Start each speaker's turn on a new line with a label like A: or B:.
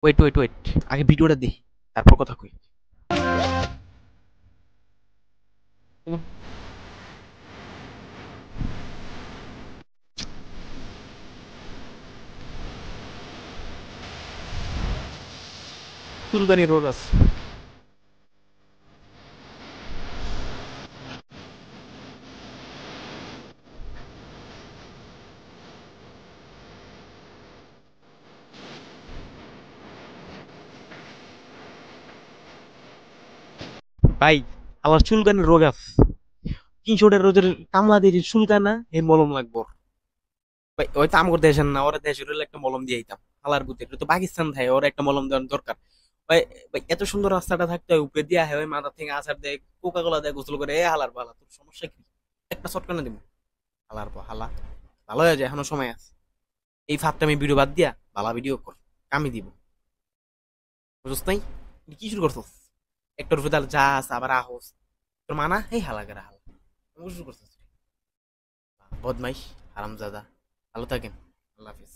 A: Wait wait wait, আগে ভিডিওটা দেখি, তারপর কথা কই। চুলকানি রোগ আছে। ভাই, আমার চুলকানি রোগ আছে। 300 রোজের কামলা দিয়ে চুলকানা এর মলম লাগবো ওর। ভাই হয়তো আমার দেশের না, ওরা দেশের হলে একটা মলম দিয়ে দিতাম। হালার পুতে, এটা তো পাকিস্তান থাকে, ওর একটা মলম দেওয়ার দরকার। ভাই, ভাই এত সুন্দর রাস্তাটা থাকতে হয়, উপরে দিয়া হয় ওই মাথা থেকে আছাড় দেয়, কোকা কোলা দেয়, গোসল করে, এ হালার পালা, তোর সমস্যা কি? একটা চটকানা দিব। হালার পর হালা, ভালো হয়ে যায়, এখনো সময় আছে। এই ফাঁদটা আমি ভিডিও বাদ দিয়া ভালো ভিডিও কর, আমি দিব। বুঝছ নাই? তুই কি শুরু করছস? একটার উপর তাহলে যা আছে আবার আহস, তোর মানা এই হালা করে হালা, তুমি শুরু করছস? বদমাইশ, হারামজাদা। ভালো থাকেন, আল্লাহ হাফিজ।